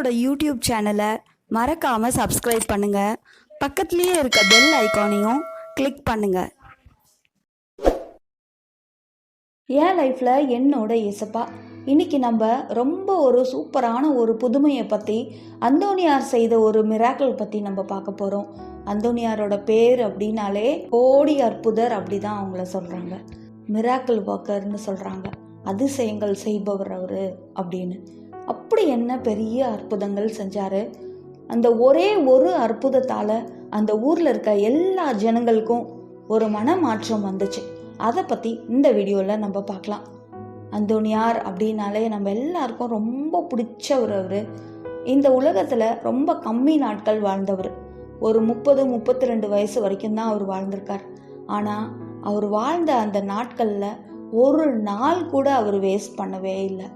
நம்மளோட யூடியூப் சேனலை மறக்காமல் சப்ஸ்கிரைப் பண்ணுங்கள். பக்கத்துலேயே இருக்க பெல் ஐக்கானையும் கிளிக் பண்ணுங்கள். என் லைஃப்பில் என்னோட இயேசப்பா. இன்றைக்கி நம்ம ரொம்ப ஒரு சூப்பரான ஒரு புதுமையை பற்றி, அந்தோனியார் செய்த ஒரு மிராக்கிள் பற்றி நம்ம பார்க்க போகிறோம். அந்தோனியாரோட பேர் அப்படின்னாலே கோடி அற்புதர் அப்படி தான் அவங்கள சொல்கிறாங்க. மிராக்கிள் ஒர்க்கர்னு சொல்கிறாங்க. அதிசயங்கள் செய்பவர் அவர் அப்படின்னு. அப்படி என்ன பெரிய அற்புதங்கள் செஞ்சார். அந்த ஒரே ஒரு அற்புதத்தால் அந்த ஊரில் இருக்க எல்லா ஜனங்களுக்கும் ஒரு மனமாற்றம் வந்துச்சு. அதை பற்றி இந்த வீடியோவில் நம்ம பார்க்கலாம். அந்தோனியார் அப்படின்னாலே நம்ம எல்லாருக்கும் ரொம்ப பிடிச்சவர் அவர். இந்த உலகத்தில் ரொம்ப கம்மி நாட்கள் வாழ்ந்தவர். ஒரு 30-32 வயசு வரைக்கும் தான் அவர் வாழ்ந்திருக்கார். ஆனால் அவர் வாழ்ந்த அந்த நாட்களில் ஒரு நாள் கூட அவர் வேஸ்ட் பண்ணவே இல்லை.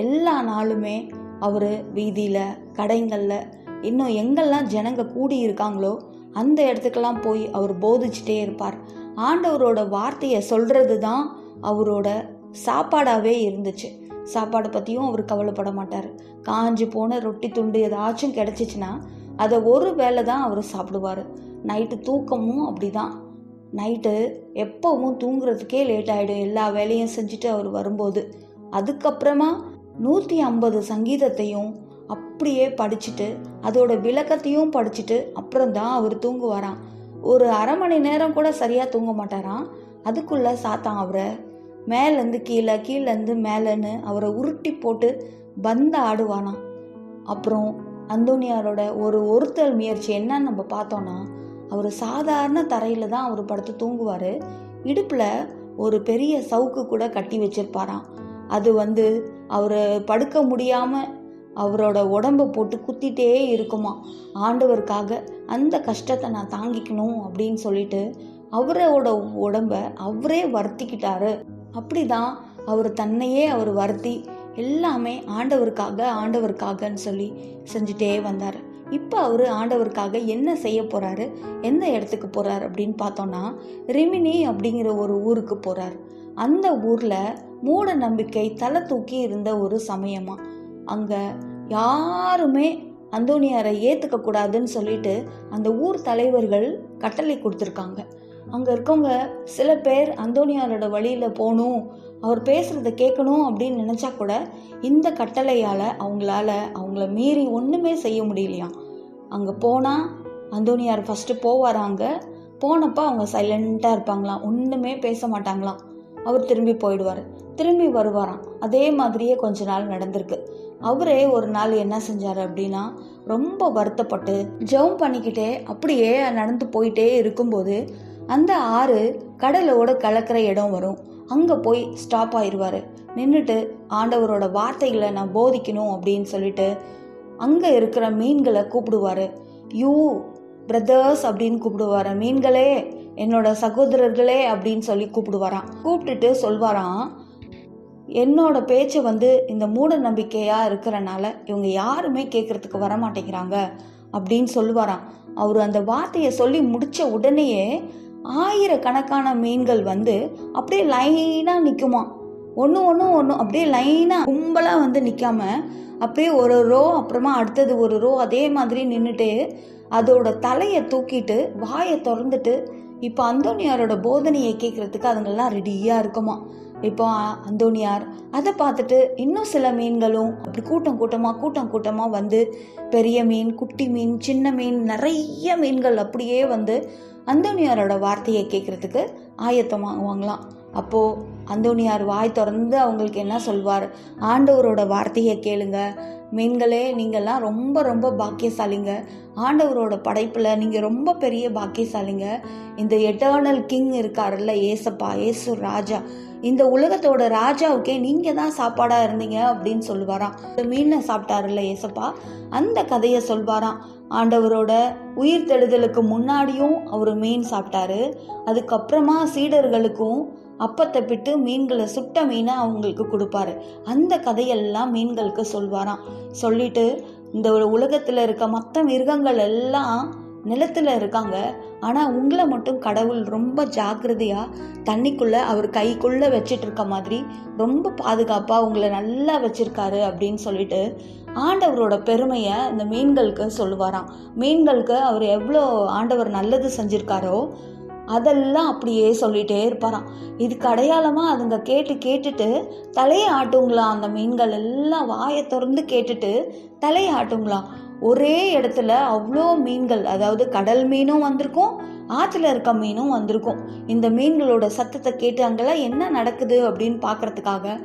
எல்லா நாளுமே அவர் வீதியில், கடைங்களில், இன்னும் எங்கெல்லாம் ஜனங்க கூடி இருக்காங்களோ அந்த இடத்துக்கெல்லாம் போய் அவர் போதிச்சுட்டே இருப்பார். ஆண்டவரோட வார்த்தையை சொல்கிறது தான் அவரோட சாப்பாடாகவே இருந்துச்சு. சாப்பாடை பற்றியும் அவர் கவலைப்பட மாட்டார். காஞ்சி போன ரொட்டி துண்டு ஏதாச்சும் கிடச்சிச்சின்னா அதை ஒரு வேளை தான் அவர் சாப்பிடுவார். நைட்டு தூக்கமும் அப்படி தான். நைட்டு எப்போவும் தூங்குறதுக்கே லேட் ஆகிடும், எல்லா வேலையும் செஞ்சுட்டு அவர் வரும்போது. அதுக்கப்புறமா 150 சங்கீதத்தையும் அப்படியே படிச்சுட்டு அதோட விளக்கத்தையும் படிச்சுட்டு அப்புறம் தான் அவர் தூங்குவாராம். ஒரு அரை மணி நேரம் கூட சரியாக தூங்க மாட்டாராம். அதுக்குள்ளே சாத்தான் அவரை மேலேருந்து கீழே, கீழேருந்து மேலேன்னு அவரை உருட்டி போட்டு பந்த ஆடுவானாம். அப்புறம் அந்தோனியாரோட ஒருத்தல் முயற்சி என்னன்னு நம்ம பார்த்தோன்னா, அவர் சாதாரண தரையில் தான் அவர் படுத்து தூங்குவார். இடுப்பில் ஒரு பெரிய சவுக்கு கூட கட்டி வச்சிருப்பாராம். அது அவர் படுக்க முடியாமல் அவரோட உடம்பை போட்டு குத்திட்டே இருக்குமா. ஆண்டவருக்காக அந்த கஷ்டத்தை நான் தாங்கிக்கணும் அப்படின்னு சொல்லிட்டு அவரோட உடம்பை அவரே வருத்திக்கிட்டாரு. அப்படி தான் அவர் தன்னையே அவர் வருத்தி எல்லாமே ஆண்டவருக்காகன்னு சொல்லி செஞ்சுட்டே வந்தார். இப்போ அவர் ஆண்டவருக்காக என்ன செய்ய போகிறாரு, எந்த இடத்துக்கு போகிறார் அப்படின்னு பார்த்தோன்னா, ரிமினி அப்படிங்கிற ஒரு ஊருக்கு போகிறார். அந்த ஊரில் மூட நம்பிக்கை தலை தூக்கி இருந்த ஒரு சமயமா. அங்கே யாருமே அந்தோனியாரை ஏற்றுக்க கூடாதுன்னு சொல்லிட்டு அந்த ஊர் தலைவர்கள் கட்டளை கொடுத்துருக்காங்க. அங்கே இருக்கவங்க சில பேர் அந்தோனியாரோட வழியில் போகணும், அவர் பேசுகிறத கேட்கணும் அப்படின்னு நினச்சா கூட இந்த கட்டளையால் அவங்கள மீறி ஒன்றுமே செய்ய முடியலையாம். அங்கே போனால் அந்தோனியார் ஃபஸ்ட்டு போவாராங்க. போனப்போ அவங்க சைலண்ட்டாக இருப்பாங்களாம், ஒன்றுமே பேச மாட்டாங்களாம். அவர் திரும்பி போயிடுவார், திரும்பி வருவாராம். அதே மாதிரியே கொஞ்ச நாள் நடந்திருக்கு. அவரே ஒரு நாள் என்ன செஞ்சார் அப்படின்னா, ரொம்ப வருத்தப்பட்டு ஜெபம் பண்ணிக்கிட்டே அப்படியே நடந்து போயிட்டே இருக்கும்போது அந்த ஆறு கடலோட கலக்கிற இடம் வரும். அங்கே போய் ஸ்டாப் ஆயிடுவார். நின்றுட்டு ஆண்டவரோட வார்த்தைகளை நான் போதிக்கணும் அப்படின்னு சொல்லிட்டு அங்கே இருக்கிற மீன்களை கூப்பிடுவார். யூ பிரதர்ஸ் அப்படின்னு கூப்பிடுவார். மீன்களே, என்னோட சகோதரர்களே அப்படின்னு சொல்லி கூப்பிடுவாராம். கூப்பிட்டுட்டு சொல்வாராம், என்னோட பேச்சை இந்த மூட நம்பிக்கையாக இருக்கிறனால இவங்க யாருமே கேட்குறதுக்கு வரமாட்டேங்கிறாங்க அப்படின்னு சொல்லுவாராம். அவர் அந்த வார்த்தையை சொல்லி முடித்த உடனேயே ஆயிரக்கணக்கான மீன்கள் அப்படியே லைனாக நிற்குமா. ஒன்று அப்படியே லைனாக கும்பலாக நிற்காம அப்படியே ஒரு ரோ, அப்புறமா அடுத்தது ஒரு ரோ, அதே மாதிரி நின்றுட்டு அதோட தலையை தூக்கிட்டு வாயை திறந்துட்டு இப்போ அந்தோனியாரோட போதனையை கேட்குறதுக்கு அதுங்கெல்லாம் ரெடியாக இருக்குமா. இப்போ அந்தோனியார் அதை பார்த்துட்டு இன்னும் சில மீன்களும் அப்படி கூட்டம் கூட்டமாக பெரிய மீன், குட்டி மீன், சின்ன மீன், நிறைய மீன்கள் அப்படியே அந்தோனியாரோட வார்த்தையை கேட்குறதுக்கு ஆயத்தமாகுவாங்களாம். அப்போது அந்தோனியார் வாய் திறந்து அவங்களுக்கு என்ன சொல்வார், ஆண்டவரோட வார்த்தையை கேளுங்க மீன்களே, நீங்கள்லாம் ரொம்ப ரொம்ப பாக்கியசாலிங்க. ஆண்டவரோட படைப்பில் நீங்கள் ரொம்ப பெரிய பாக்கியசாலிங்க. இந்த எட்டர்னல் கிங் இருக்காருல்ல, ஏசப்பா, ஏசு ராஜா, இந்த உலகத்தோட ராஜாவுக்கே நீங்கள் தான் சாப்பாடாக இருந்தீங்க அப்படின்னு சொல்லுவாராம். இந்த மீனை சாப்பிட்டாருல்ல ஏசப்பா, அந்த கதையை சொல்வாராம். ஆண்டவரோட உயிர் தெழுதலுக்கு முன்னாடியும் அவர் மீன் சாப்பிட்டாரு. அதுக்கப்புறமா சீடர்களுக்கும் அப்பத்தை பிட்டு மீன்களை, சுட்ட மீனை அவங்களுக்கு கொடுப்பாரு. அந்த கதையெல்லாம் மீன்களுக்கு சொல்வாராம். சொல்லிட்டு இந்த உலகத்தில் இருக்க மற்ற மிருகங்கள் எல்லாம் நிலத்தில் இருக்காங்க, ஆனால் உங்களை மட்டும் கடவுள் ரொம்ப ஜாக்கிரதையாக தண்ணிக்குள்ளே அவர் கைக்குள்ளே வச்சிட்டு இருக்க மாதிரி ரொம்ப பாதுகாப்பாக உங்களை நல்லா வச்சிருக்காரு அப்படின்னு சொல்லிட்டு ஆண்டவரோட பெருமையை இந்த மீன்களுக்கு சொல்லுவாராம். மீன்களுக்கு அவர் எவ்வளோ ஆண்டவர் நல்லது செஞ்சுருக்காரோ அதெல்லாம் அப்படியே சொல்லிகிட்டே இருப்பாராம். இதுக்கு அடையாளமாக அதுங்க கேட்டுட்டு தலையை ஆட்டுங்களாம். அந்த மீன்கள் எல்லாம் வாயை திறந்து கேட்டுட்டு தலையை ஆட்டுங்களாம். ஒரே இடத்துல அவ்வளோ மீன்கள், அதாவது கடல் மீனும் வந்திருக்கும், ஆற்றுல இருக்க மீனும் வந்திருக்கும். இந்த மீன்களோட சத்தத்தை கேட்டு அங்கெல்லாம் என்ன நடக்குது அப்படின்னு பார்க்கறதுக்காக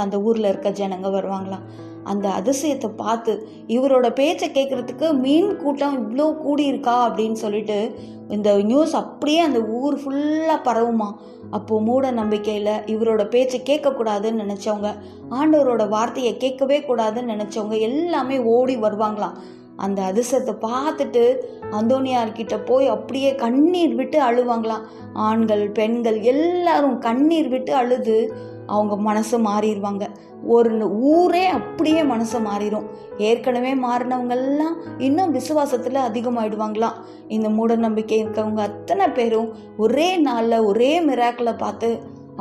அந்த ஊரில் இருக்க ஜனங்க வருவாங்களாம். அந்த அதிசயத்தை பார்த்து இவரோட பேச்சை கேட்குறதுக்கு மீன் கூட்டம் இவ்வளோ கூடியிருக்கா அப்படின்னு சொல்லிட்டு இந்த நியூஸ் அப்படியே அந்த ஊர் ஃபுல்லாக பரவுமா. அப்போது மூட நம்பிக்கையில் இவரோட பேச்சை கேட்கக்கூடாதுன்னு நினச்சவங்க, ஆண்டவரோட வார்த்தையை கேட்கவே கூடாதுன்னு நினச்சவங்க எல்லாமே ஓடி வருவாங்களாம். அந்த அதிசயத்தை பார்த்துட்டு அந்தோனியார்கிட்ட போய் அப்படியே கண்ணீர் விட்டு அழுவாங்களாம். ஆண்கள் பெண்கள் எல்லாரும் கண்ணீர் விட்டு அழுது அவங்க மனசு மாறிடுவாங்க. ஒரு ஊரே அப்படியே மனசு மாறிடும். ஏற்கனவே மாறினவங்கெல்லாம் இன்னும் விசுவாசத்தில் அதிகமாகிடுவாங்களாம். இந்த மூட நம்பிக்கை இருக்கவங்க அத்தனை பேரும் ஒரே நாளில் ஒரே மிராக்கிளை பார்த்து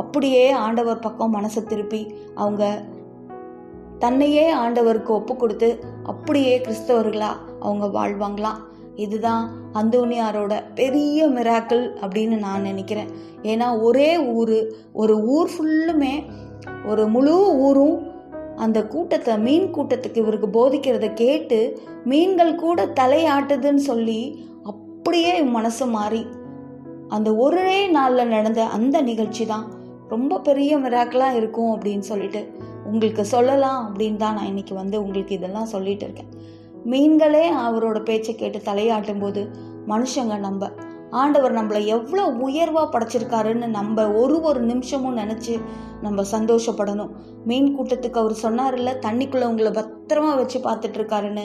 அப்படியே ஆண்டவர் பக்கம் மனசை திருப்பி அவங்க தன்னையே ஆண்டவருக்கு ஒப்பு கொடுத்து அப்படியே கிறிஸ்தவர்களா அவங்க வாழ்வாங்களாம். இதுதான் அந்தோனியாரோட பெரிய மிராக்கிள் அப்படின்னு நான் நினைக்கிறேன். ஏன்னா ஒரு ஊர் ஃபுல்லுமே, ஒரு முழு ஊரும் அந்த கூட்டத்தை, மீன் கூட்டத்துக்கு இவருக்கு போதிக்கிறத கேட்டு மீன்கள் கூட தலையாட்டுதுன்னு சொல்லி அப்படியே மனசு மாறி அந்த ஒரே நாளில் நடந்த அந்த நிகழ்ச்சி தான் ரொம்ப பெரிய மிராக்கிளாக இருக்கும் அப்படின்னு சொல்லிட்டு உங்களுக்கு சொல்லலாம் அப்படின்னு தான் நான் இன்னைக்கு உங்களுக்கு இதெல்லாம் சொல்லிட்டு இருக்கேன். மீன்களே அவரோட பேச்சை கேட்டு தலையாட்டும் போது மனுஷங்க ஆண்டவர் நம்மளை எவ்வளோ உயர்வாக படைச்சிருக்காருன்னு நம்ம ஒரு நிமிஷமும் நினச்சி நம்ம சந்தோஷப்படணும். மீன் கூட்டத்துக்கு அவர் சொன்னார்ல, தண்ணிக்குள்ளே உங்களை பத்திரமா வச்சு பார்த்துட்ருக்காருன்னு,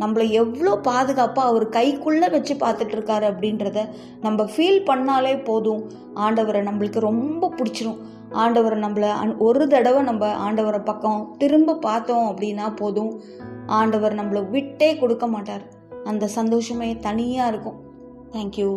நம்மளை எவ்வளோ பாதுகாப்பாக அவர் கைக்குள்ளே வச்சு பார்த்துட்ருக்காரு அப்படின்றத நம்ம ஃபீல் பண்ணாலே போதும். ஆண்டவரை நம்மளுக்கு ரொம்ப பிடிச்சிரும். ஆண்டவரை நம்மளை ஒரு தடவை நம்ம ஆண்டவரை பக்கம் திரும்ப பார்த்தோம் அப்படின்னா போதும், ஆண்டவர் நம்மளை விட்டே கொடுக்க மாட்டார். அந்த சந்தோஷமே தனியாக இருக்கும். தேங்க்யூ.